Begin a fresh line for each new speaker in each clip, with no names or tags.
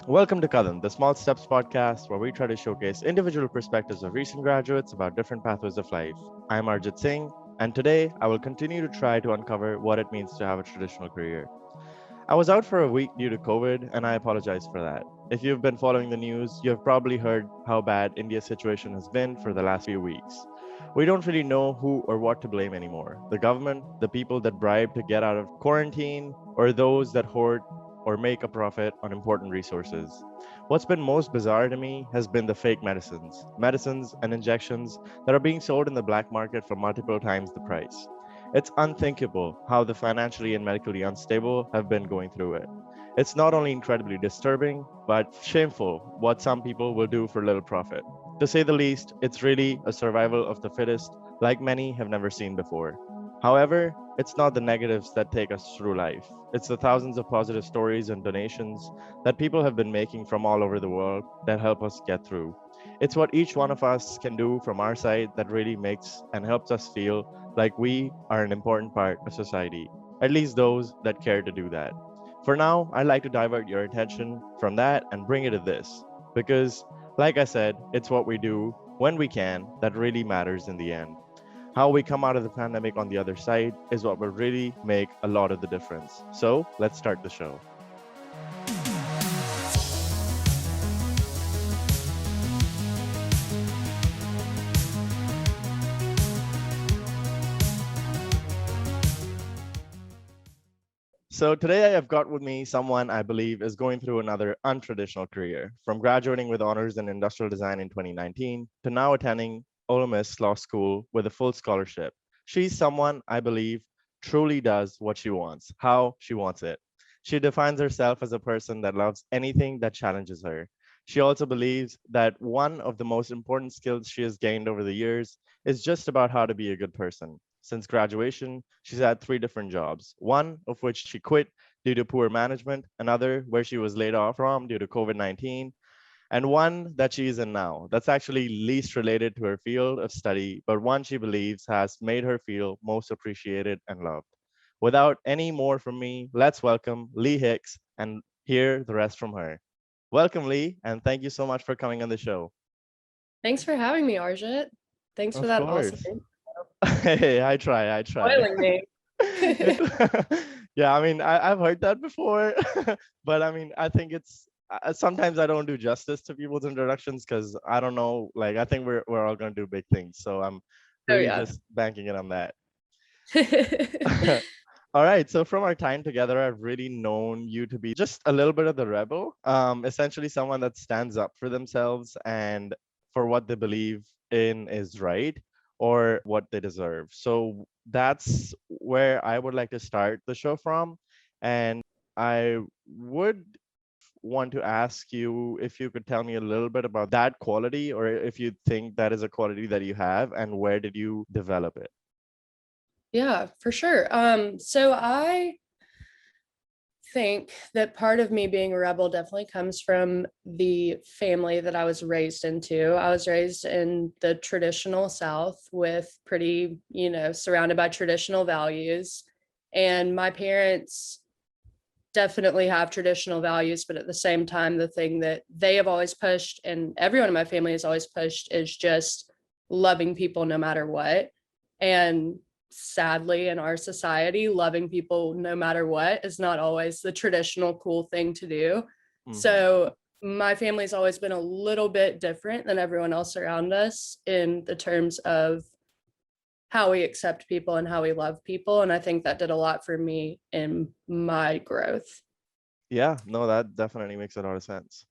Welcome to Kadam, the Small Steps podcast, where we try to showcase individual perspectives of recent graduates about different pathways of life. I'm Arjit Singh, and today I will continue to try to uncover what it means to have a traditional career. I was out for a week due to COVID, and I apologize for that. If you've been following the news, you have probably heard how bad India's situation has been for the last few weeks. We don't really know who or what to blame anymore: the government, the people that bribe to get out of quarantine, or those that hoard or make a profit on important resources. What's been most bizarre to me has been the fake medicines and injections that are being sold in the black market for multiple times the price. It's unthinkable how the financially and medically unstable have been going through it. It's not only incredibly disturbing, but shameful what some people will do for little profit. To say the least, it's really a survival of the fittest, like many have never seen before. However, it's not the negatives that take us through life. It's the thousands of positive stories and donations that people have been making from all over the world that help us get through. It's what each one of us can do from our side that really makes and helps us feel like we are an important part of society, at least those that care to do that. For now, I'd like to divert your attention from that and bring it to this, because, like I said, it's what we do when we can that really matters in the end. How we come out of the pandemic on the other side is what will really make a lot of the difference. So let's start the show. So today I have got with me someone I believe is going through another untraditional career, from graduating with honors in industrial design in 2019 to now attending Ole Miss Law School with a full scholarship. She's someone I believe truly does what she wants, how she wants it. She defines herself as a person that loves anything that challenges her. She also believes that one of the most important skills she has gained over the years is just about how to be a good person. Since graduation, she's had three different jobs, one of which she quit due to poor management, another where she was laid off from due to COVID 19, and one that she is in now that's actually least related to her field of study, but one she believes has made her feel most appreciated and loved. Without any more from me, let's welcome Lea Hix and hear the rest from her. Welcome, Lea, and thank you so much for coming on the show.
Thanks for having me, Arjit. Thanks for
Of
that awesome
course. Hey, I try.
spoiling me.
It, yeah, I mean, I've heard that before, but I mean, I think it's sometimes I don't do justice to people's introductions because I don't know, like, I think we're all gonna do big things, so I'm
Oh
really
yeah.
just banking it on that. All right, so from our time together, I've really known you to be just a little bit of the rebel, essentially someone that stands up for themselves and for what they believe in is right or what they deserve. So that's where I would like to start the show from. And I would want to ask you if you could tell me a little bit about that quality, or if you think that is a quality that you have, and where did you develop it?
Yeah, for sure. So I think that part of me being a rebel definitely comes from the family that I was raised into. I was raised in the traditional South with pretty, surrounded by traditional values. And my parents definitely have traditional values, but at the same time, the thing that they have always pushed and everyone in my family has always pushed is just loving people no matter what. And sadly, in our society, loving people no matter what is not always the traditional cool thing to do.
Hmm.
So my family's always been a little bit different than everyone else around us in the terms of how we accept people and how we love people. And I think that did a lot for me in my growth.
Yeah, no, that definitely makes a lot of sense.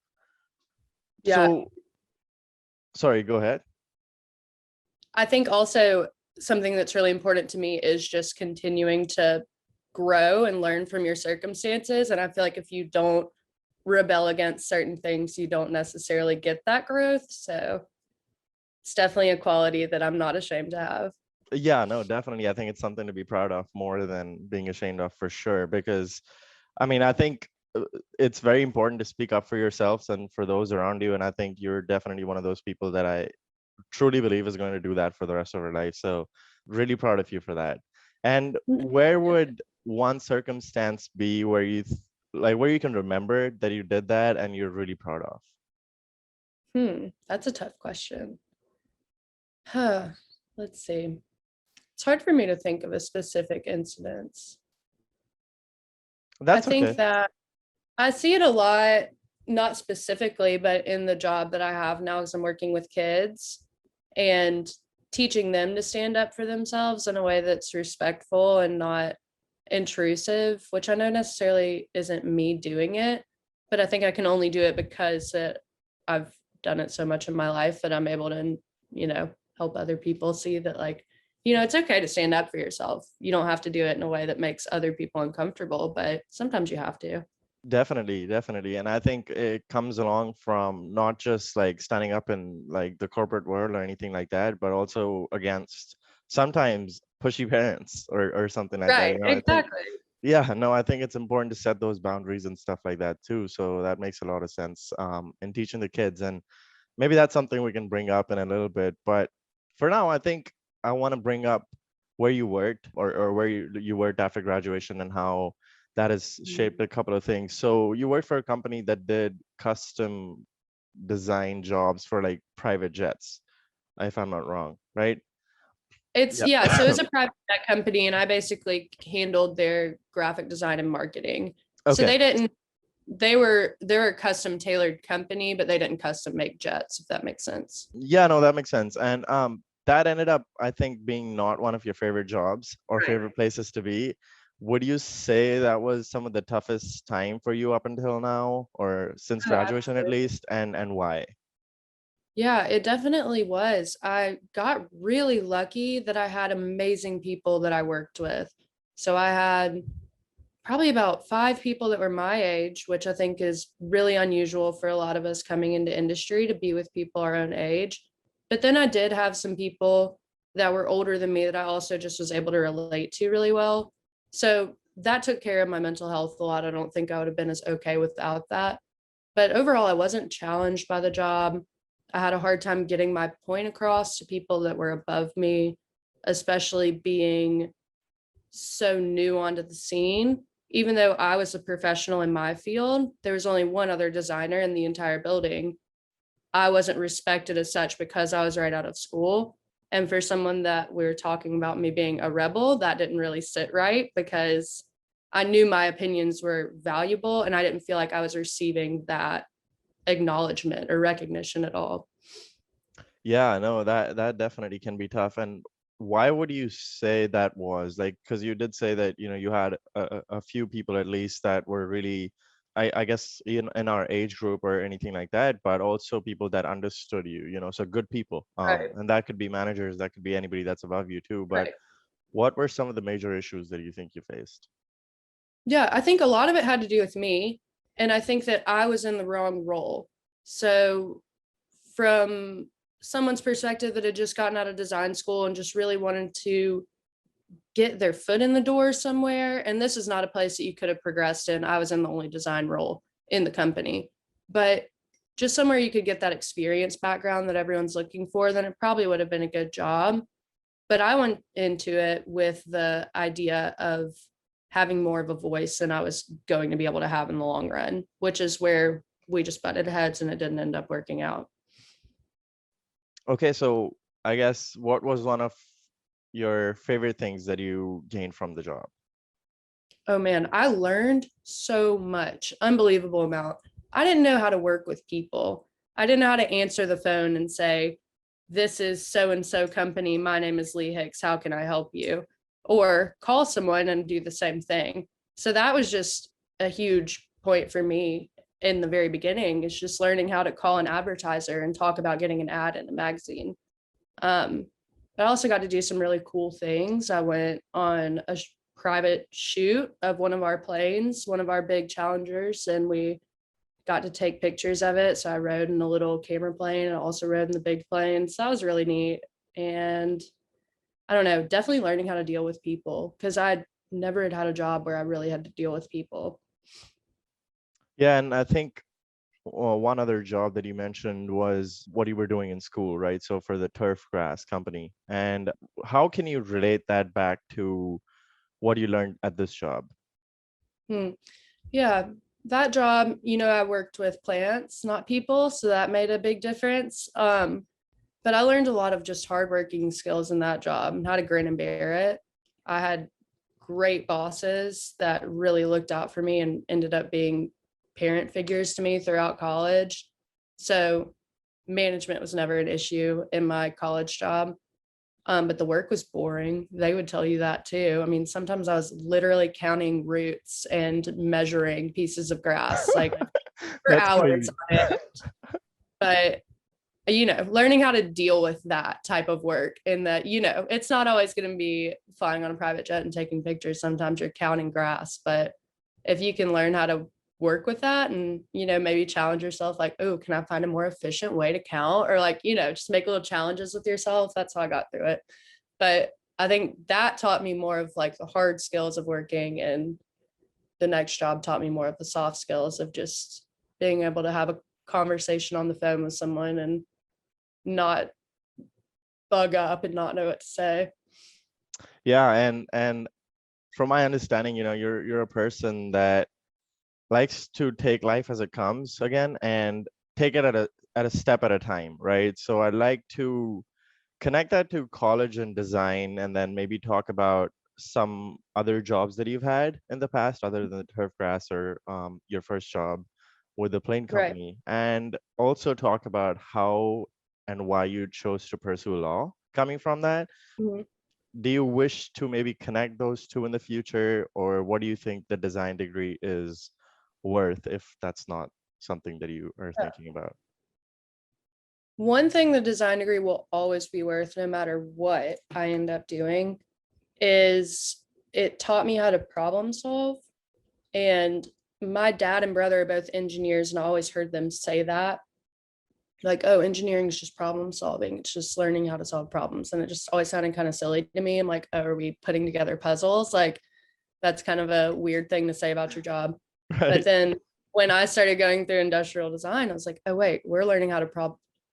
Yeah.
So, sorry, go ahead.
I think also something that's really important to me is just continuing to grow and learn from your circumstances. And I feel like if you don't rebel against certain things, you don't necessarily get that growth. So it's definitely a quality that I'm not ashamed to have.
Yeah, no, definitely. I think it's something to be proud of more than being ashamed of, for sure. Because, I mean, I think it's very important to speak up for yourselves and for those around you. And I think you're definitely one of those people that I truly believe is going to do that for the rest of her life. So, really proud of you for that. And where would one circumstance be where you like where you can remember that you did that and you're really proud of?
That's a tough question. Huh. Let's see. It's hard for me to think of a specific incident. I
That's
think
okay.
that I see it a lot, not specifically, but in the job that I have now, as I'm working with kids and teaching them to stand up for themselves in a way that's respectful and not intrusive, which I know necessarily isn't me doing it, but I think I can only do it because I've done it so much in my life that I'm able to, help other people see that, like, it's okay to stand up for yourself. You don't have to do it in a way that makes other people uncomfortable, but sometimes you have to.
Definitely, definitely. And I think it comes along from not just like standing up in like the corporate world or anything like that, but also against sometimes pushy parents or something like that.
Right,
You know, I think,
exactly.
yeah, no, I think it's important to set those boundaries and stuff like that too. So that makes a lot of sense in teaching the kids. And maybe that's something we can bring up in a little bit. But for now, I think I want to bring up where you worked or where you worked after graduation and how that has shaped a couple of things. So you worked for a company that did custom design jobs for like private jets, if I'm not wrong, right?
It's
Yeah.
yeah, so it's a private jet company, and I basically handled their graphic design and marketing. So
Okay.
they're a custom tailored company, but they didn't custom make jets, if that makes sense.
Yeah, no, that makes sense. And that ended up, I think, being not one of your favorite jobs or
Right.
favorite places to be. Would you say that was some of the toughest time for you up until now, or since
Oh,
graduation at
absolutely.
least, and why?
Yeah, it definitely was. I got really lucky that I had amazing people that I worked with. So I had probably about 5 people that were my age, which I think is really unusual for a lot of us coming into industry, to be with people our own age. But then I did have some people that were older than me that I also just was able to relate to really well. So that took care of my mental health a lot. I don't think I would have been as okay without that. But overall, I wasn't challenged by the job. I had a hard time getting my point across to people that were above me, especially being so new onto the scene. Even though I was a professional in my field, there was only one other designer in the entire building. I wasn't respected as such because I was right out of school. And for someone that we were talking about me being a rebel, that didn't really sit right, because I knew my opinions were valuable and I didn't feel like I was receiving that acknowledgement or recognition at all.
Yeah, no, that definitely can be tough. And why would you say that was? Like, because you did say that, you had a few people at least that were really, I guess, in our age group or anything like that, but also people that understood you, so good people.
Right.
And that could be managers, that could be anybody that's above you too. But
Right.
what were some of the major issues that you think you faced?
Yeah, I think a lot of it had to do with me. And I think that I was in the wrong role. So, from someone's perspective that had just gotten out of design school and just really wanted to get their foot in the door somewhere, and this is not a place that you could have progressed in. I was in the only design role in the company, but just somewhere you could get that experience background that everyone's looking for, then it probably would have been a good job. But I went into it with the idea of having more of a voice than I was going to be able to have in the long run, which is where we just butted heads and it didn't end up working out.
Okay, so I guess what was one of your favorite things that you gained from the job?
Oh man, I learned so much, unbelievable amount. I didn't know how to work with people. I didn't know how to answer the phone and say, "This is so and so company. My name is Lea Hix. How can I help you?" Or call someone and do the same thing. So that was just a huge point for me in the very beginning, is just learning how to call an advertiser and talk about getting an ad in a magazine. Um, but I also got to do some really cool things. I went on a private shoot of one of our planes, one of our big challengers, and we got to take pictures of it. So I rode in a little camera plane and also rode in the big plane. So that was really neat. And I don't know, definitely learning how to deal with people, because I never had a job where I really had to deal with people.
Yeah, and I think one other job that you mentioned was what you were doing in school, right? So for the turf grass company. And how can you relate that back to what you learned at this job?
Hmm. Yeah, that job, I worked with plants, not people, so that made a big difference. But I learned a lot of just hardworking skills in that job and how to grin and bear it. I had great bosses that really looked out for me and ended up being parent figures to me throughout college. So management was never an issue in my college job. But the work was boring. They would tell you that too. I mean, sometimes I was literally counting roots and measuring pieces of grass like for
That's
hours
crazy.
on it. But learning how to deal with that type of work, and that, it's not always going to be flying on a private jet and taking pictures. Sometimes you're counting grass, but if you can learn how to work with that and, maybe challenge yourself, like, oh, can I find a more efficient way to count? Or like, just make little challenges with yourself. That's how I got through it. But I think that taught me more of like the hard skills of working, and the next job taught me more of the soft skills of just being able to have a conversation on the phone with someone and not bug up and not know what to say.
Yeah, and from my understanding, you're a person that likes to take life as it comes again and take it at a step at a time, right? So I'd like to connect that to college and design, and then maybe talk about some other jobs that you've had in the past other than the turf grass or your first job with the plane
Right.
company, and also talk about how and why you chose to pursue law coming from that.
Mhm.
Do you wish to maybe connect those two in the future, or what do you think the design degree is worth if that's not something that you are thinking about?
One thing the design degree will always be worth, no matter what I end up doing, is it taught me how to problem solve. And my dad and brother are both engineers, and I always heard them say that, like, oh, engineering is just problem solving. It's just learning how to solve problems. And it just always sounded kind of silly to me. I'm like, oh, are we putting together puzzles? Like, that's kind of a weird thing to say about your job. But
Right.
then when I started going through industrial design, I was like, oh, wait, we're learning how to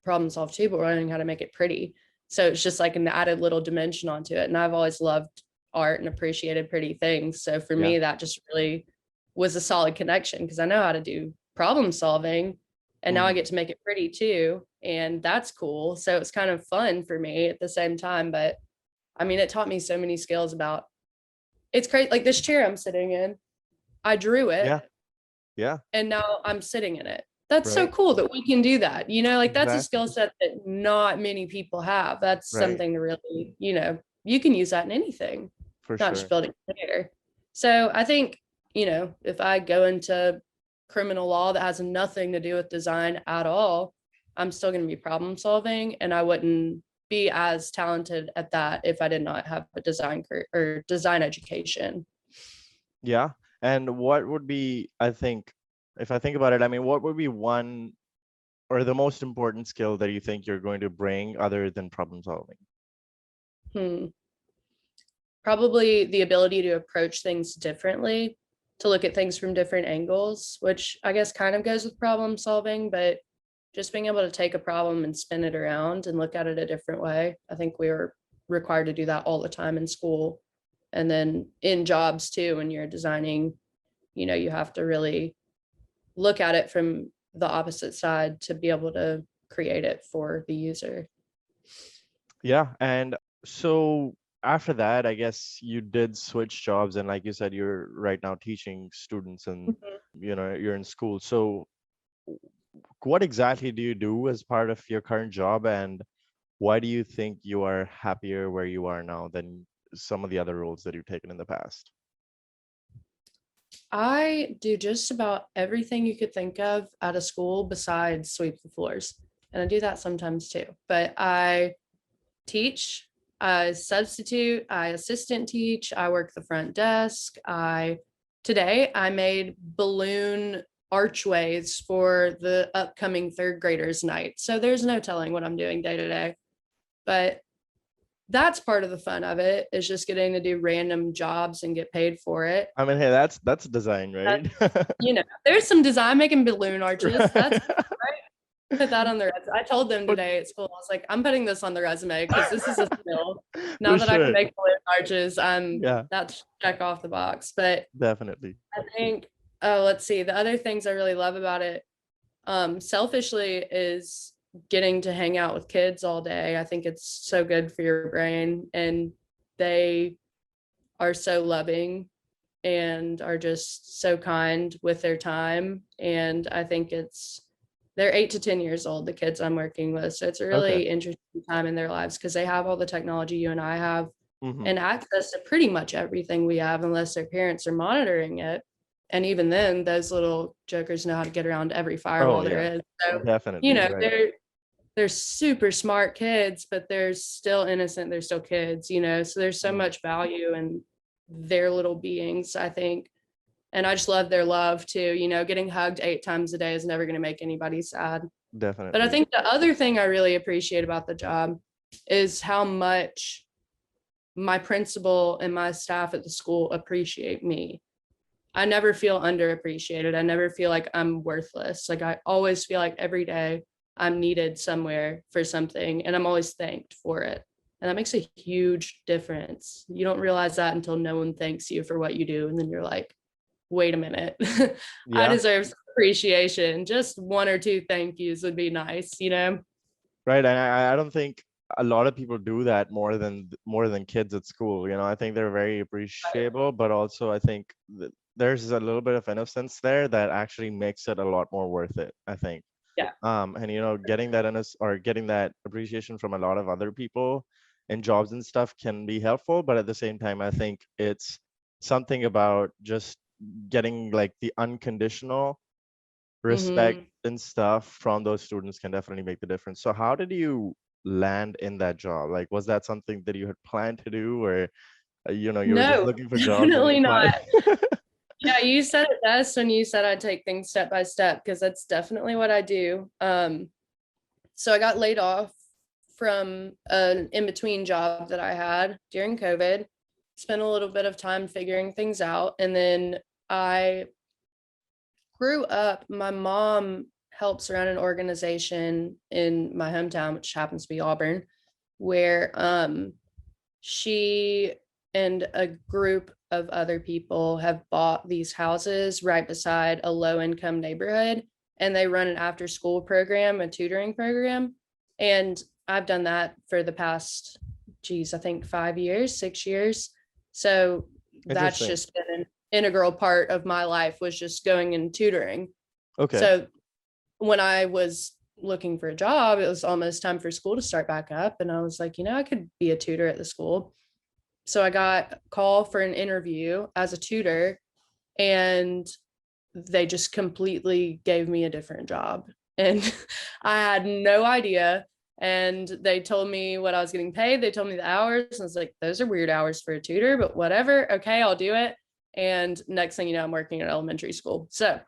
problem solve too, but we're learning how to make it pretty. So it's just like an added little dimension onto it. And I've always loved art and appreciated pretty things. So for
Yeah.
me, that just really was a solid connection, because I know how to do problem solving, and now I
Mhm.
get to make it pretty too. And that's cool. So it's kind of fun for me at the same time. But I mean, it taught me so many skills about, it's crazy. Like this chair I'm sitting in, I drew it
Yeah. Yeah.
and now I'm sitting in it. That's so
Right.
cool that we can do that. Like that's a
Exactly.
skill set that not many people have. That's
Right.
something to really, you can use that in anything,
For
not just
sure.
building a computer. So I think, if I go into criminal law that has nothing to do with design at all, I'm still going to be problem solving, and I wouldn't be as talented at that if I did not have a design career or design education.
Yeah. And what would be, I think, if I think about it, I mean, what would be one or the most important skill that you think you're going to bring other than problem solving?
Hmm. Probably the ability to approach things differently, to look at things from different angles, which I guess kind of goes with problem solving, but just being able to take a problem and spin it around and look at it a different way. I think we were required to do that all the time in school. And then in jobs too, when you're designing, you have to really look at it from the opposite side to be able to create it for the user.
Yeah. And so after that, I guess you did switch jobs, and like you said, you're right now teaching students and
Mhm.
you're in school. So what exactly do you do as part of your current job, and why do you think you are happier where you are now than some of the other roles that you've taken in the past?
I do just about everything you could think of at a school besides sweep the floors. And I do that sometimes too. But I teach, I substitute, I assistant teach, I work the front desk. Today I made balloon archways for the upcoming third graders night. So there's no telling what I'm doing day to day. But that's part of the fun of it, is just getting to do random jobs and get paid for it.
I mean, hey, that's design,
That's,
right?
there's some design making balloon arches. That's
Right.
put that on the resume. I told them
But
today at school, I was like, I'm putting this on the resume because this is a skill. Now
for
that I can
sure.
make balloon arches,
Yeah,
that's check off the box. But
definitely.
I think Oh, let's see. The other things I really love about it, selfishly, is getting to hang out with kids all day. I think it's so good for your brain, and they are so loving and are just so kind with their time. And I think they're 8 to 10 years old, the kids I'm working with. So it's a
Okay.
really interesting time in their lives because they have all the technology you and I have
Mm-hmm.
and access to pretty much everything we have, unless their parents are monitoring it. And even then, those little jokers know how to get around every
Oh
firewall there
yeah,
is. So,
definitely. Right.
they're super smart kids, but they're still innocent. They're still kids, so there's so
Mm,
much value in their little beings, I think. And I just love their love too. Getting hugged 8 times a day is never going to make anybody sad. But I
definitely.
think the other thing I really appreciate about the job is how much my principal and my staff at the school appreciate me. I never feel underappreciated. I never feel like I'm worthless. Like, I always feel like every day I'm needed somewhere for something, and I'm always thanked for it. And that makes a huge difference. You don't realize that until no one thanks you for what you do. And then you're like, wait a minute, I
Yeah.
deserve some appreciation. Just one or two thank yous would be nice.
Right. And I don't think a lot of people do that more than kids at school. I think they're very appreciable, but also I think there's a little bit of innocence there that actually makes it a lot more worth it, I think.
Yeah.
And getting that or getting that appreciation from a lot of other people in jobs and stuff can be helpful, but at the same time, I think it's something about just getting like the unconditional respect
Mm-hmm.
and stuff from those students can definitely make the difference. So how did you land in that job? Like, was that something that you had planned to do, or you were just
No,
looking for jobs and you
definitely
applied?
not. Yeah, you said it best when you said I take things step by step, because that's definitely what I do. So I got laid off from an in-between job that I had during COVID, spent a little bit of time figuring things out, and then I grew up. My mom helps run an organization in my hometown, which happens to be Auburn, where she and a group of other people have bought these houses right beside a low income neighborhood, and they run an after school program, a tutoring program. And I've done that for the past, geez, I think 5 years, 6 years. So that's
Interesting.
just been an integral part of my life, was just going and tutoring.
Okay.
So when I was looking for a job, it was almost time for school to start back up. And I was like, I could be a tutor at the school. So I got a call for an interview as a tutor, and they just completely gave me a different job. And I had no idea. And they told me what I was getting paid. They told me the hours. And I was like, those are weird hours for a tutor, but whatever. Okay, I'll do it. And next thing you know, I'm working at elementary school. So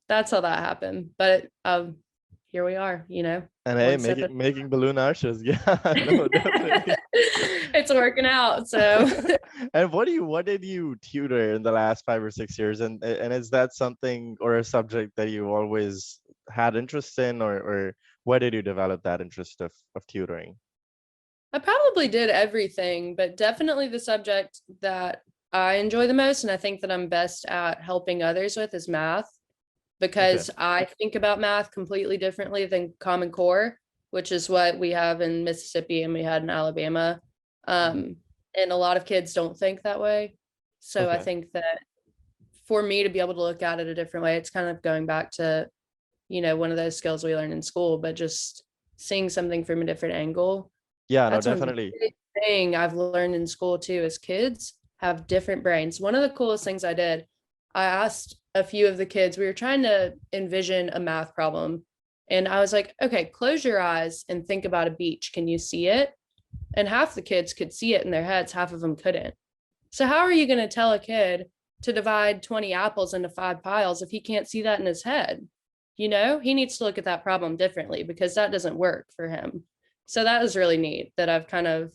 that's how that happened. But here we are,
And hey,
one step at
making balloon arches. Yeah, no, definitely.
it's working out. So
And what did you tutor in the last 5 or 6 years? And is that something or a subject that you always had interest in, or where did you develop that interest of tutoring?
I probably did everything, but definitely the subject that I enjoy the most and I think that I'm best at helping others with is math,
Okay.
because I think about math completely differently than Common Core, which is what we have in Mississippi and we had in Alabama.
Mhm.
And a lot of kids don't think that way. So I
Okay.
think that for me to be able to look at it a different way, it's kind of going back to, one of those skills we learn in school, but just seeing something from a different angle.
Yeah, no,
That's one
definitely.
big thing I've learned in school too, is kids have different brains. One of the coolest things I did, I asked a few of the kids, we were trying to envision a math problem. And I was like, okay, close your eyes and think about a beach. Can you see it? And half the kids could see it in their heads, half of them couldn't. So how are you going to tell a kid to divide 20 apples into 5 piles if he can't see that in his head? He needs to look at that problem differently, because that doesn't work for him. So that was really neat that I've kind of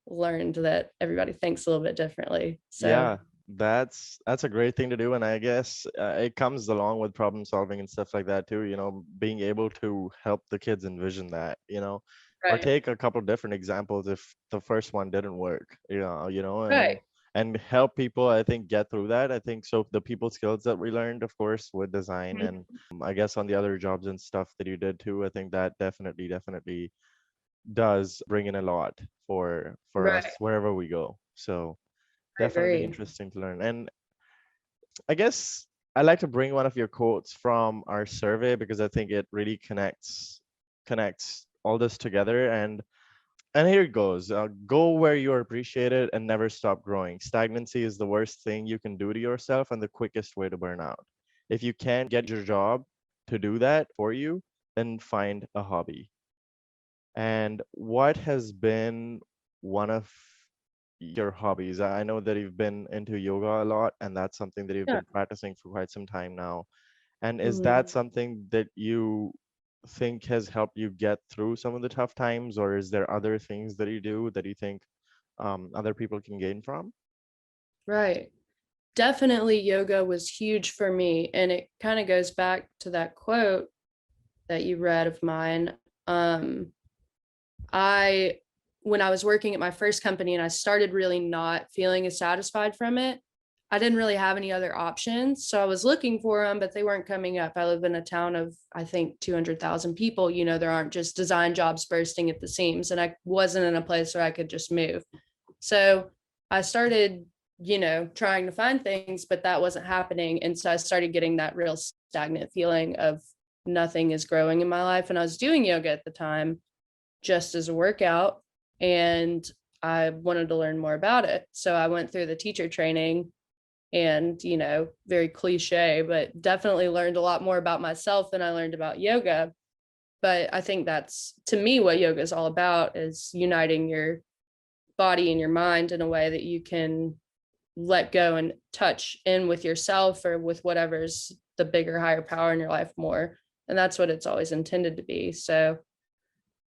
learned that everybody thinks a little bit differently. So
Yeah, that's a great thing to do, and I guess it comes along with problem solving and stuff like that too. Being able to help the kids envision that, or
right,
take a couple different examples if the first one didn't work, and
right.
and help people, I think, get through that. I think so. The people skills that we learned, of course, with design,
Mhm.
and I guess on the other jobs and stuff that you did too, I think that definitely does bring in a lot for us
Right.
wherever we go. So
I
definitely
agree.
interesting to learn. And I guess I like to bring one of your quotes from our survey because I think it really connects all this together. And here it goes. Go where you are appreciated and never stop growing. Stagnancy is the worst thing you can do to yourself and the quickest way to burn out. If you can't get your job to do that for you, then find a hobby. And what has been one of your hobbies? I know that you've been into yoga a lot, and that's something that you've
Yeah.
been practicing for quite some time now. And is that
Mhm.
something that you think has helped you get through some of the tough times, or is there other things that you do that you think other people can gain from?
Right. Definitely yoga was huge for me. And it kind of goes back to that quote that you read of mine. Um, I, when I was working at my first company and I started really not feeling as satisfied from it, I didn't really have any other options. So I was looking for them, but they weren't coming up. I live in a town of, I think, 200,000 people. There aren't just design jobs bursting at the seams. And I wasn't in a place where I could just move. So I started, trying to find things, but that wasn't happening. And so I started getting that real stagnant feeling of nothing is growing in my life. And I was doing yoga at the time just as a workout, and I wanted to learn more about it. So I went through the teacher training and, very cliche, but definitely learned a lot more about myself than I learned about yoga. But I think that's, to me, what yoga is all about, is uniting your body and your mind in a way that you can let go and touch in with yourself or with whatever's the bigger, higher power in your life more. And that's what it's always intended to be. So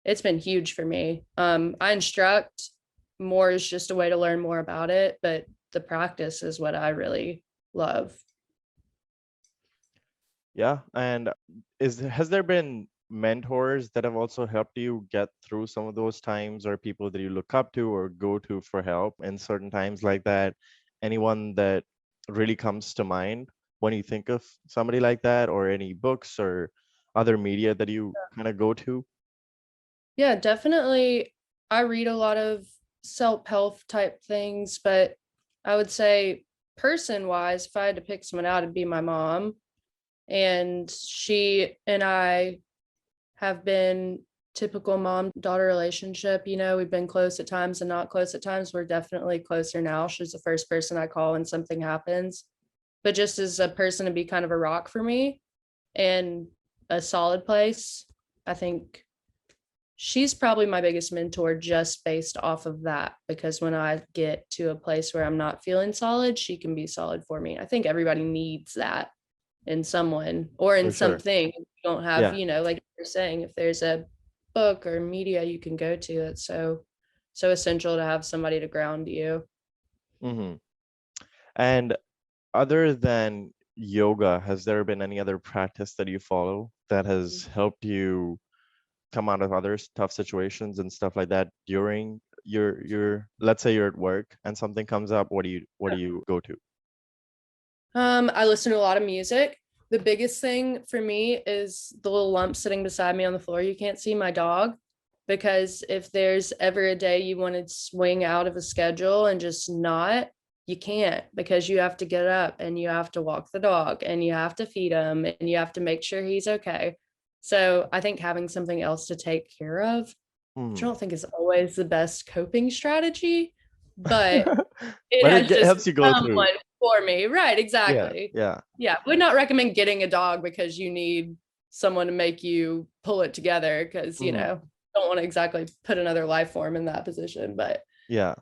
it's been huge for me. I instruct more is just a way to learn more about it, but the practice is what I really love.
Yeah, and is has there been mentors that have also helped you get through some of those times, or people that you look up to or go to for help in certain times like that? Anyone that really comes to mind when you think of somebody like that, or any books or other media that you kind of go to?
Yeah, definitely. I read a lot of self-help type things, but I would say person wise, if I had to pick someone out, it'd be my mom. And she and I have been typical mom daughter relationship. We've been close at times and not close at times. We're definitely closer now. She's the first person I call when something happens. But just as a person to be kind of a rock for me and a solid place, I think she's probably my biggest mentor just based off of that. Because when I get to a place where I'm not feeling solid, she can be solid for me. I think everybody needs that in someone or in
For sure.
something. You don't have,
Yeah.
like you're saying, if there's a book or media you can go to, it's so essential to have somebody to ground you.
Hmm. And other than yoga, has there been any other practice that you follow that has helped you come out of other tough situations and stuff like that during your let's say you're at work and something comes up, what do you go to?
I listen to a lot of music. The biggest thing for me is the little lump sitting beside me on the floor. You can't see my dog, because if there's ever a day you want to swing out of a schedule and just not, you can't, because you have to get up and you have to walk the dog and you have to feed him and you have to make sure he's okay. So I think having something else to take care of, which I
Hmm.
don't think is always the best coping strategy, but it
But
has just
helps you go
become
through.
one for me. Right,
Yeah,
exactly.
yeah.
Yeah, would not recommend getting a dog because you need someone to make you pull it together, because,
Hmm.
don't want to exactly put another life form in that position. But
Yeah.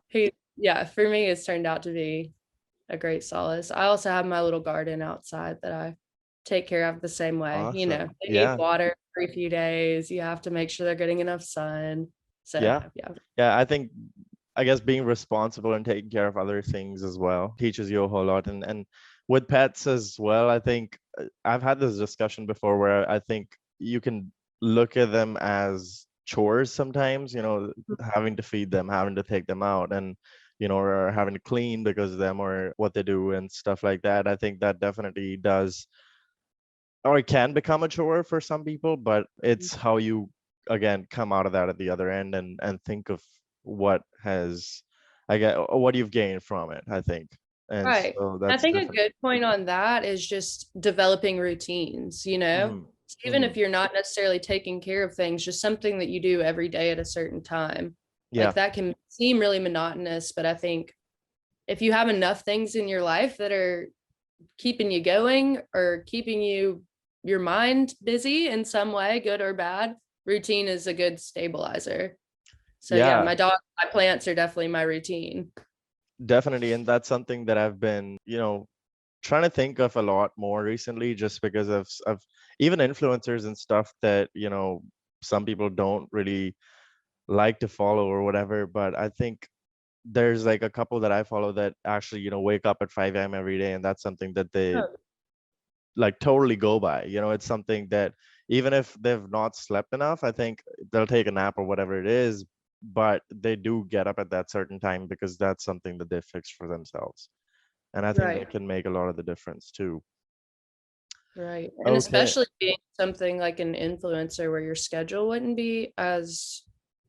yeah, for me, it's turned out to be a great solace. I also have my little garden outside that I take care of the same way.
Awesome.
They need
Yeah.
water every few days. You have to make sure they're getting enough sun. So
Yeah.
yeah.
Yeah, I guess being responsible and taking care of other things as well teaches you a whole lot. And with pets as well, I think I've had this discussion before where I think you can look at them as chores sometimes, having to feed them, having to take them out. And or having to clean because of them or what they do and stuff like that. I think that definitely does, or it can become a chore for some people, but it's how you again come out of that at the other end and think of what has, I get what you've gained from it, I think. And
Right.
so
I
that's
think a
definitely.
good point on that is just developing routines,
Hmm.
even
Hmm.
if you're not necessarily taking care of things, just something that you do every day at a certain time.
Yeah.
Like that can seem really monotonous, but I think if you have enough things in your life that are keeping you going or keeping your mind busy in some way, good or bad, routine is a good stabilizer. So yeah,
Yeah,
my plants are definitely my routine.
definitely. And that's something that I've been, trying to think of a lot more recently, just because of even influencers and stuff that, some people don't really like to follow or whatever. But I think there's like a couple that I follow that actually, wake up at 5 a.m. every day, and that's something that they
Oh,
like totally go by. It's something that even if they've not slept enough, I think they'll take a nap or whatever it is, but they do get up at that certain time because that's something that they fixed for themselves. And I think
right.
that can make a lot of the difference too.
Right. And
Okay.
especially being something like an influencer where your schedule wouldn't be as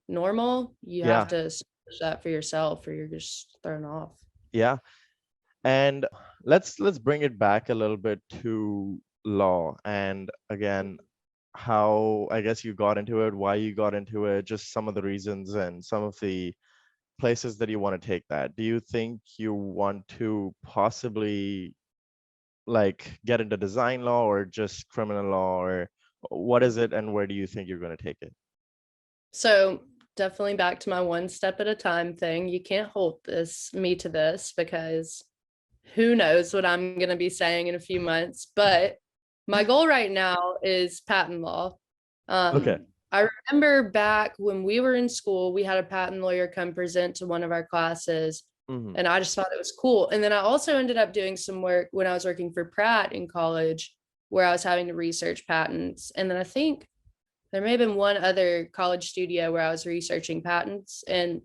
normal, you have
Yeah.
to establish that for yourself or you're just thrown off.
Yeah. And let's bring it back a little bit to law, and again, how I guess you got into it, why you got into it, just some of the reasons and some of the places that you want to take that. Do you think you want to possibly like get into design law or just criminal law, or what is it and where do you think you're going to take it?
So definitely back to my one step at a time thing. You can't hold me to this because who knows what I'm going to be saying in a few months. But my goal right now is patent law.
Okay.
I remember back when we were in school, we had a patent lawyer come present to one of our classes,
Hmm.
and I just thought it was cool. And then I also ended up doing some work when I was working for Pratt in college, where I was having to research patents. And then I think there may have been one other college studio where I was researching patents, and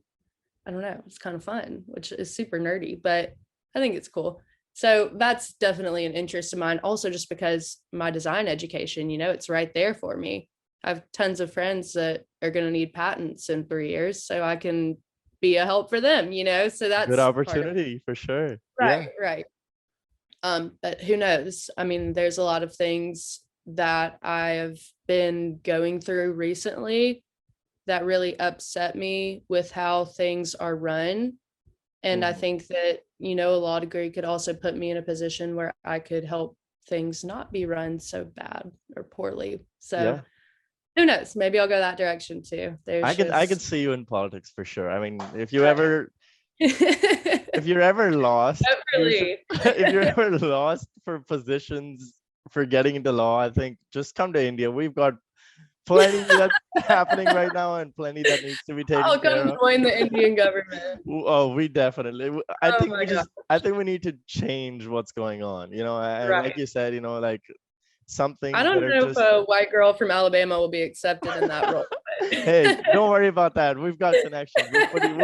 I don't know, it's kind of fun, which is super nerdy, but I think it's cool. So that's definitely an interest of mine. Also, just because my design education, it's right there for me. I have tons of friends that are going to need patents in 3 years, so I can be a help for them, So
Good
that's part of it.
opportunity for sure. Yeah.
Right, right. But who knows? I mean, there's a lot of things that I have been going through recently that really upset me with how things are run. And I
Hmm.
think that, a law degree could also put me in a position where I could help things not be run so bad or poorly. So
Yeah.
who knows? Maybe I'll go that direction too.
I
There's
can I can
just
see you in politics for sure. I mean,
right.
if you're ever lost, you should
Really.
if you're ever lost for positions for getting into law, I think just come to India. We've got plenty that's happening right now and plenty that needs to be taken
I'll
care
come
of.
join the Indian government.
Oh, we definitely.
Oh my God.
I think we need to change what's going on. And like
Right.
you said, like some
I
things that
don't
are
know if
just.
a white girl from Alabama will be accepted in that role.
Hey,
But
don't worry about that. We've got connections. We'll put you.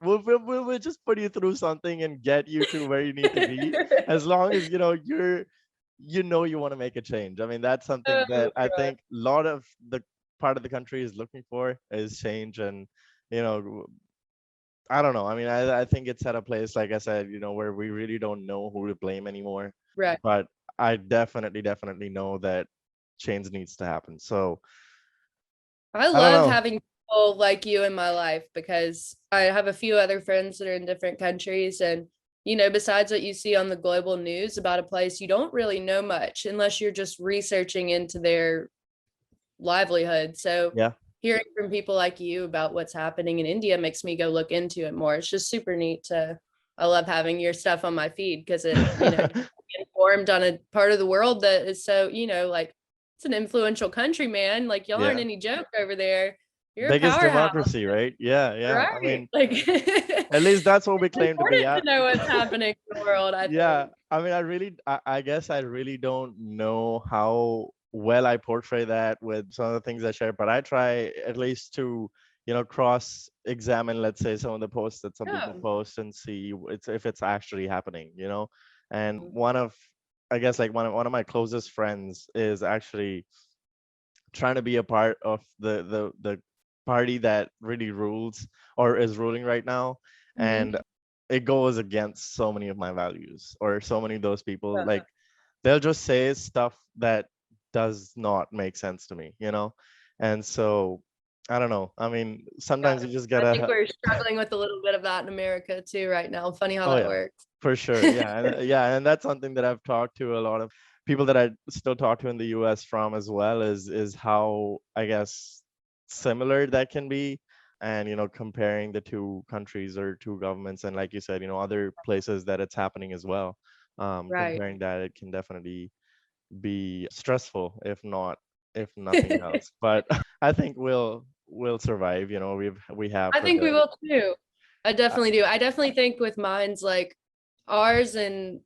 We'll just put you through something and get you to where you need to be. As long as you want to make a change. I mean, that's something
oh
that I
God.
think a lot of the part of the country is looking for is change. And you know, I don't know. I mean, I think it's at a place, like I said, where we really don't know who to blame anymore.
Right.
But I definitely know that change needs to happen. So
I
I don't
love
know.
having people like you in my life because I have a few other friends that are in different countries. And, besides what you see on the global news about a place, you don't really know much unless you're just researching into their livelihood. So
Yeah.
hearing from people like you about what's happening in India makes me go look into it more. It's just super neat I love having your stuff on my feed because it, informed on a part of the world that is so, like it's an influential country, man. Like y'all aren't
Yeah.
any joke over there. You're a
Biggest
powerhouse,
democracy, right? Yeah, yeah. I
right?
mean,
Like
at least
it's
that's what we claim to be.
important to know what's happening in the world, I
Yeah.
think.
I mean, I guess I really don't know how well I portray that with some of the things I share, but I try at least to, cross examine, let's say, some of the posts that some people
Yeah.
post and see if it's actually happening, and
Mm.
I guess like one of my closest friends is actually trying to be a part of the party that really rules or is ruling right now,
Mhm.
and it goes against so many of my values, or so many of those people,
Yeah.
like they'll just say stuff that does not make sense to me, and so I don't know, I mean, sometimes you
Yeah.
just
I think
gotta.
we're struggling with a little bit of that in America too right now. Funny how
Oh
that
yeah,
works.
for sure. Yeah, and that's something that I've talked to a lot of people that I still talk to in the US from as well, is how, I guess, similar that can be, and comparing the two countries or two governments, and like you said, other places that it's happening as well.
Right.
Comparing that, it can definitely be stressful, if nothing else. But I think we'll survive. We have
I
for
think we
the.
will too. I
uh,
definitely do. I definitely think with minds like ours and,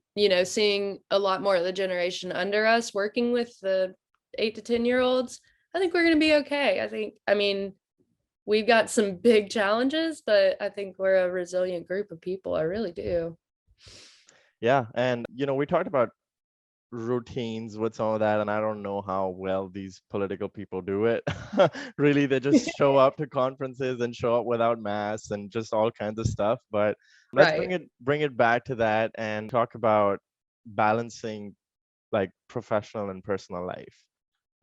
seeing a lot more of the generation under us working with the 8 to 10-year-olds, I think we're going to be okay. I mean, we've got some big challenges, but I think we're a resilient group of people. I really do.
Yeah, and we talked about routines with some of that, and I don't know how well these political people do it. Really, they just show up to conferences and show up without masks and just all kinds of stuff. But let's bring
Right.
it back to that and talk about balancing like professional and personal life.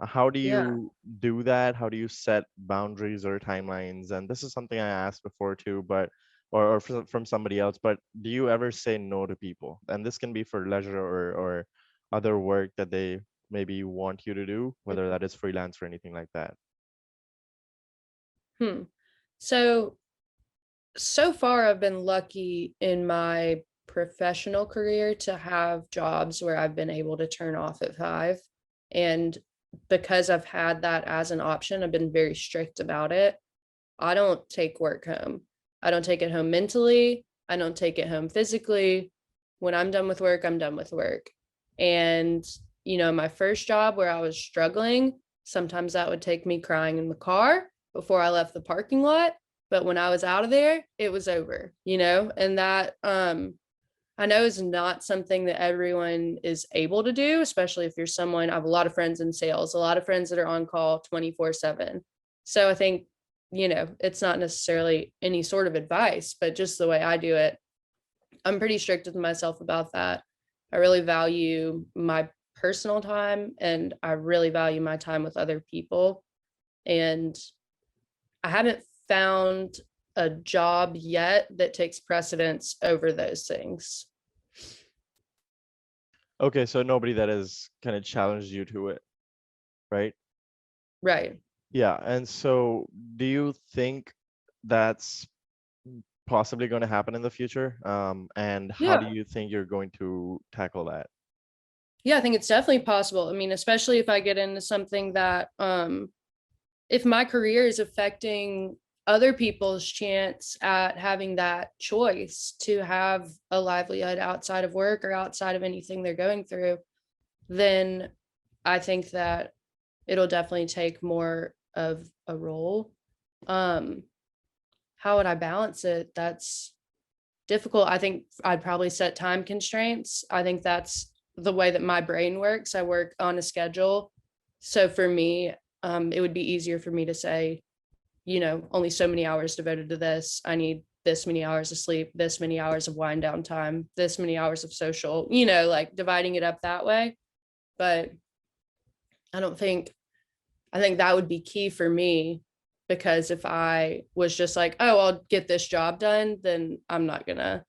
How do
Yeah.
you do that? How do you set boundaries or timelines? And this is something I asked before too, but or from somebody else. But do you ever say no to people? And this can be for leisure or other work that they maybe want you to do, whether that is freelance or anything like that.
Hmm. So, so far I've been lucky in my professional career to have jobs where I've been able to turn off at 5. And because I've had that as an option, I've been very strict about it. I don't take work home. I don't take it home mentally. I don't take it home physically. When I'm done with work, I'm done with work. And, my first job where I was struggling, sometimes that would take me crying in the car before I left the parking lot. But when I was out of there, it was over, and that I know is not something that everyone is able to do, especially if you're someone. I have a lot of friends in sales, a lot of friends that are on call 24/7. So I think, it's not necessarily any sort of advice, but just the way I do it, I'm pretty strict with myself about that. I really value my personal time and I really value my time with other people. And I haven't found a job yet that takes precedence over those things.
Okay, so nobody that has kind of challenged you to it, right?
Right.
Yeah, and so do you think that's possibly going to happen in the future? And how do
Yeah.
you think you're going to tackle that?
Yeah, I think it's definitely possible. I mean, especially if I get into something that if my career is affecting other people's chance at having that choice to have a livelihood outside of work or outside of anything they're going through, then I think that it'll definitely take more of a role. Um, how would I balance it? That's difficult. I think I'd probably set time constraints. I think that's the way that my brain works. I work on a schedule. So for me, it would be easier for me to say, only so many hours devoted to this. I need this many hours of sleep, this many hours of wind down time, this many hours of social, like dividing it up that way. But I don't think, I think that would be key for me because if I was just like, oh, I'll get this job done, then I'm gonna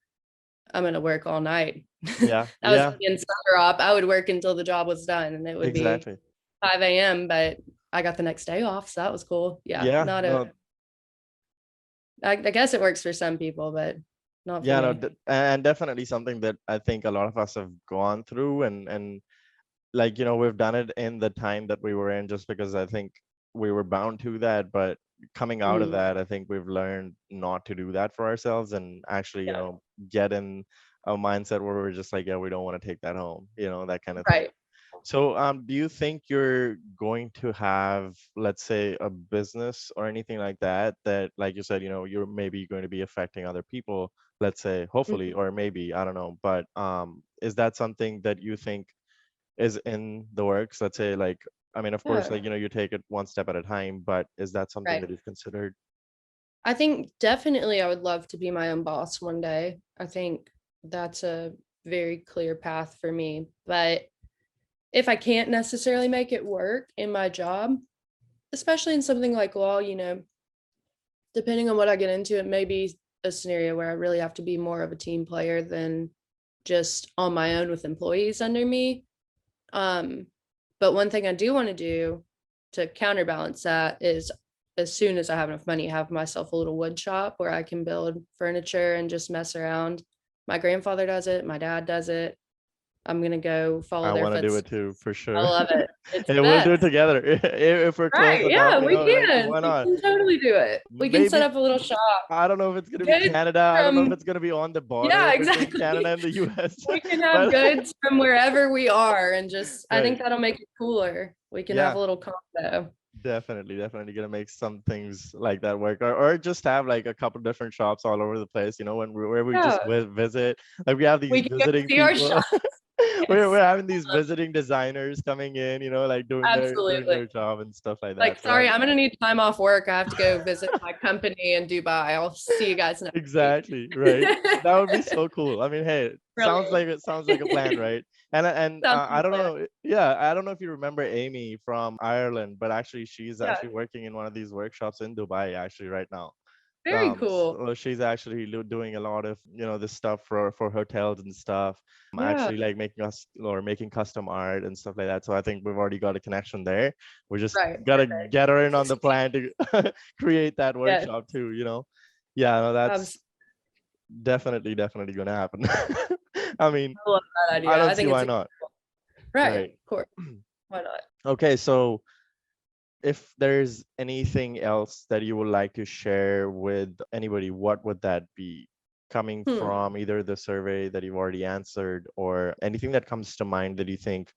work all night.
Yeah,
I was
yeah,
in summer op. I would work until the job was done, and it would be
exactly.
5 a.m. But I got the next day off, so that was cool. Yeah,
Yeah,
not a.
no,
I guess it works for some people, but not for
yeah, no,
me.
and definitely something that I think a lot of us have gone through, and like we've done it in the time that we were in, just because I think we were bound to that. But coming out of
Mhm.
that, I think we've learned not to do that for ourselves, and actually
Yeah,
get in a mindset where we're just like, yeah, we don't want to take that home, that kind of thing.
right.
So, do you think you're going to have, let's say, a business or anything like that, that, like you said, you're maybe going to be affecting other people, let's say, hopefully,
Mhm.
or maybe, I don't know, but is that something that you think is in the works? Let's say, like, I mean, of course,
Yeah,
like, you take it one step at a time, but is that something
right.
that you've considered?
I think definitely I would love to be my own boss one day. I think that's a very clear path for me. But if I can't necessarily make it work in my job, especially in something like law, depending on what I get into, it may be a scenario where I really have to be more of a team player than just on my own with employees under me. Um, but one thing I do want to do to counterbalance that is, as soon as I have enough money, have myself a little wood shop where I can build furniture and just mess around. My grandfather does it, my dad does it. I'm gonna go follow
I
their
want to do
footsteps.
it too, for
I
sure.
love it. It's the
And we'll do it
best.
together if we're close
Right.
enough,
Yeah, we
like,
can.
why
We
not?
can totally do it. We can set
Maybe,
up a little shop.
I don't know if it's going to be
Goods
Canada. I don't know if
from,
it's going to be on the
yeah,
border between Canada
exactly.
and the US.
We can have
But
goods from wherever we are and just, I think
right.
that'll make it cooler. We can have
Yeah,
a little combo.
definitely going to make some things like that work, or just have like a couple different shops all over the place, where we just
Yeah.
visit. Like, we have
We
these
can go
visiting
see our
people.
shop.
we're
Yes.
having these visiting designers coming in, like doing
Absolutely.
their job and stuff like that.
Like,
So
sorry, I'm gonna need time off work. I have to go visit my company in Dubai. I'll see you guys next week.
exactly, right. That would be so cool. I mean, hey,
Brilliant.
sounds like a plan, right? And
Sounds like
I
a
don't
plan.
know, yeah, I don't know if you remember Amy from Ireland, but actually she's
Yeah,
actually working in one of these workshops in Dubai actually right now.
very cool.
So she's actually doing a lot of, this stuff for hotels and stuff.
Yeah,
Actually, like, making custom art and stuff like that. So I think we've already got a connection there. We just
right.
gotta
Perfect.
get her in on the plan to create that
Yes,
workshop too. Yeah, no, that's
absolutely.
definitely gonna happen. I mean,
I love that
I
idea.
don't
I
see
think
why
it's
not.
right.
Right.
Of course. Why not?
Okay, so if there's anything else that you would like to share with anybody, what would that be? Coming
Hmm.
from either the survey that you've already answered, or anything that comes to mind that you think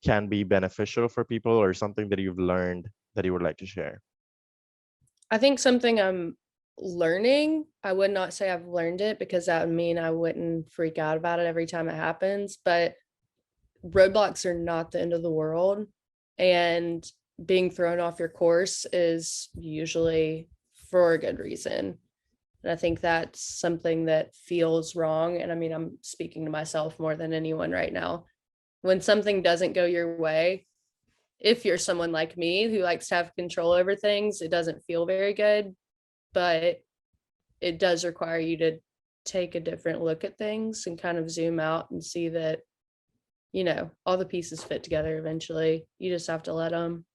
can be beneficial for people, or something that you've learned that you would like to share.
I think something I'm learning, I would not say I've learned it because that would mean I wouldn't freak out about it every time it happens, but roadblocks are not the end of the world. And being thrown off your course is usually for a good reason. And I think that's something that feels wrong. And I mean, I'm speaking to myself more than anyone right now. When something doesn't go your way, if you're someone like me who likes to have control over things, it doesn't feel very good, but it does require you to take a different look at things and kind of zoom out and see that, all the pieces fit together eventually. You just have to let them.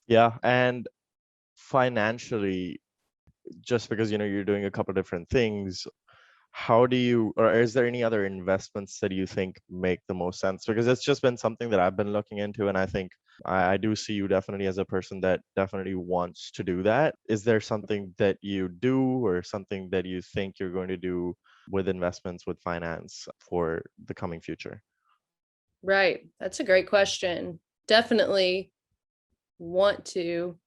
Yeah, and financially, just because you're doing a couple different things, how do you, or is there any other investments that you think make the most sense? Because it's just been something that I've been looking into, and I think I do see you definitely as a person that definitely wants to do that. Is there something that you do, or something that you think you're going to do with investments, with finance, for the coming future?
Right. That's a great question. Definitely want to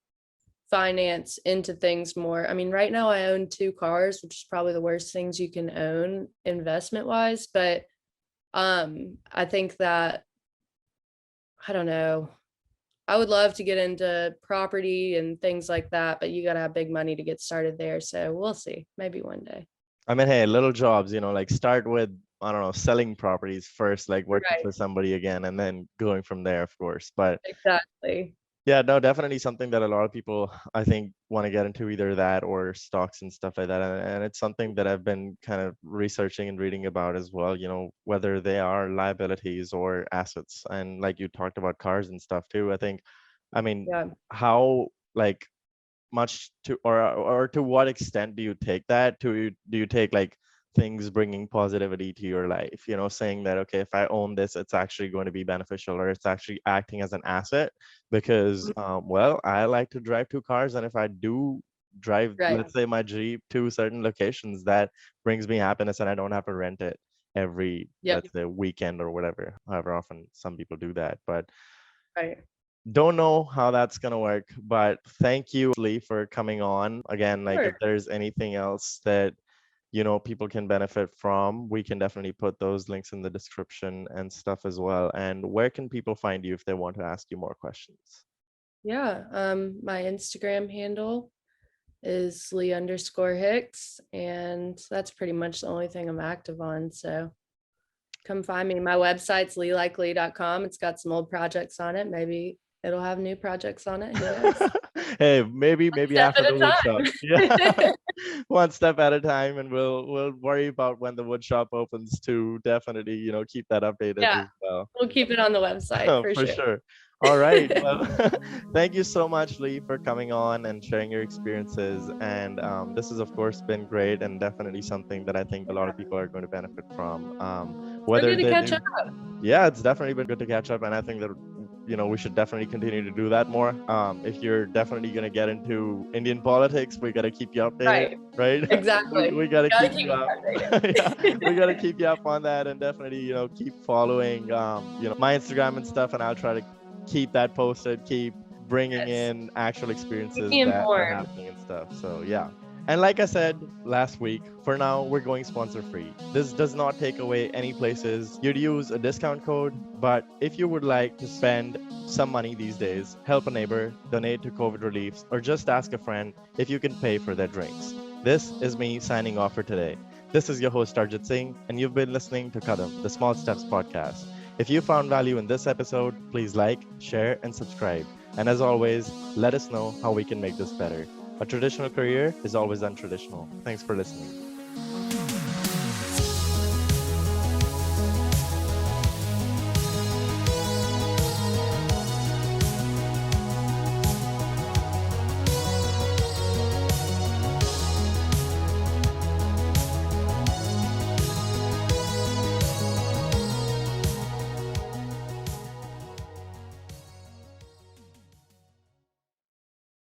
finance into things more. I mean, right now I own two cars, which is probably the worst things you can own investment wise, but I think that I don't know. I would love to get into property and things like that, but you got to have big money to get started there. So we'll see. Maybe one day.
I mean, hey, little jobs, like, start with, I don't know, selling properties first, like working
Right.
for somebody again, and then going from there, of course. But
Exactly.
yeah, no, definitely something that a lot of people, I think, want to get into, either that or stocks and stuff like that. And it's something that I've been kind of researching and reading about as well, whether they are liabilities or assets. And like you talked about cars and stuff too, I think, I mean,
Yeah.
how, like, much to, or to what extent do you take that to, do you take, like, things bringing positivity to your life, saying that, okay, if I own this, it's actually going to be beneficial, or it's actually acting as an asset, because well, I like to drive two cars, and if I do drive,
Right.
let's say, my Jeep to certain locations, that brings me happiness, and I don't have to rent it. every,
Yep.
let's say, weekend or whatever, however often some people do that. But
Right.
don't know how that's gonna work. But thank you, Lee, for coming on. Again, like if
Sure.
there's anything else that people can benefit from, we can definitely put those links in the description and stuff as well. And where can people find you if they want to ask you more questions?
Yeah. My Instagram handle is Lea_Hix, and that's pretty much the only thing I'm active on. So come find me. My website's lealikely.com. It's got some old projects on it. Maybe it'll have new projects on it. Who knows?
Hey, maybe
Step
after
at
the
a
wood shop.
time.
Yeah. One step at a time, and we'll worry about when the wood shop opens to definitely, keep that updated
Yeah,
as well.
we'll keep it on the website for
For
sure.
sure. All right. Well, thank you so much, Lee, for coming on and sharing your experiences. And this has, of course, been great and definitely something that I think a lot of people are going to benefit from.
So
Whether
good to
they
catch
do,
up.
yeah, it's definitely been good to catch up, and I think that we should definitely continue to do that more. If you're definitely going to get into Indian politics, we got to keep you updated, right?
Exactly.
We got to
Gotta
keep
keep
you up.
updated.
Yeah, we got to keep you up on that, and definitely keep following my Instagram and stuff, and I'll try to keep that posted, keep bringing
Yes.
in actual experiences
Keep me
that are
informed.
happening and stuff. So yeah. And like I said last week, for now, we're going sponsor free. This does not take away any places. You'd use a discount code, but if you would like to spend some money these days, help a neighbor, donate to COVID reliefs, or just ask a friend if you can pay for their drinks. This is me signing off for today. This is your host, Arjit Singh, and you've been listening to Kadam, the Small Steps podcast. If you found value in this episode, please like, share, and subscribe. And as always, let us know how we can make this better. A traditional career is always untraditional. Thanks for listening.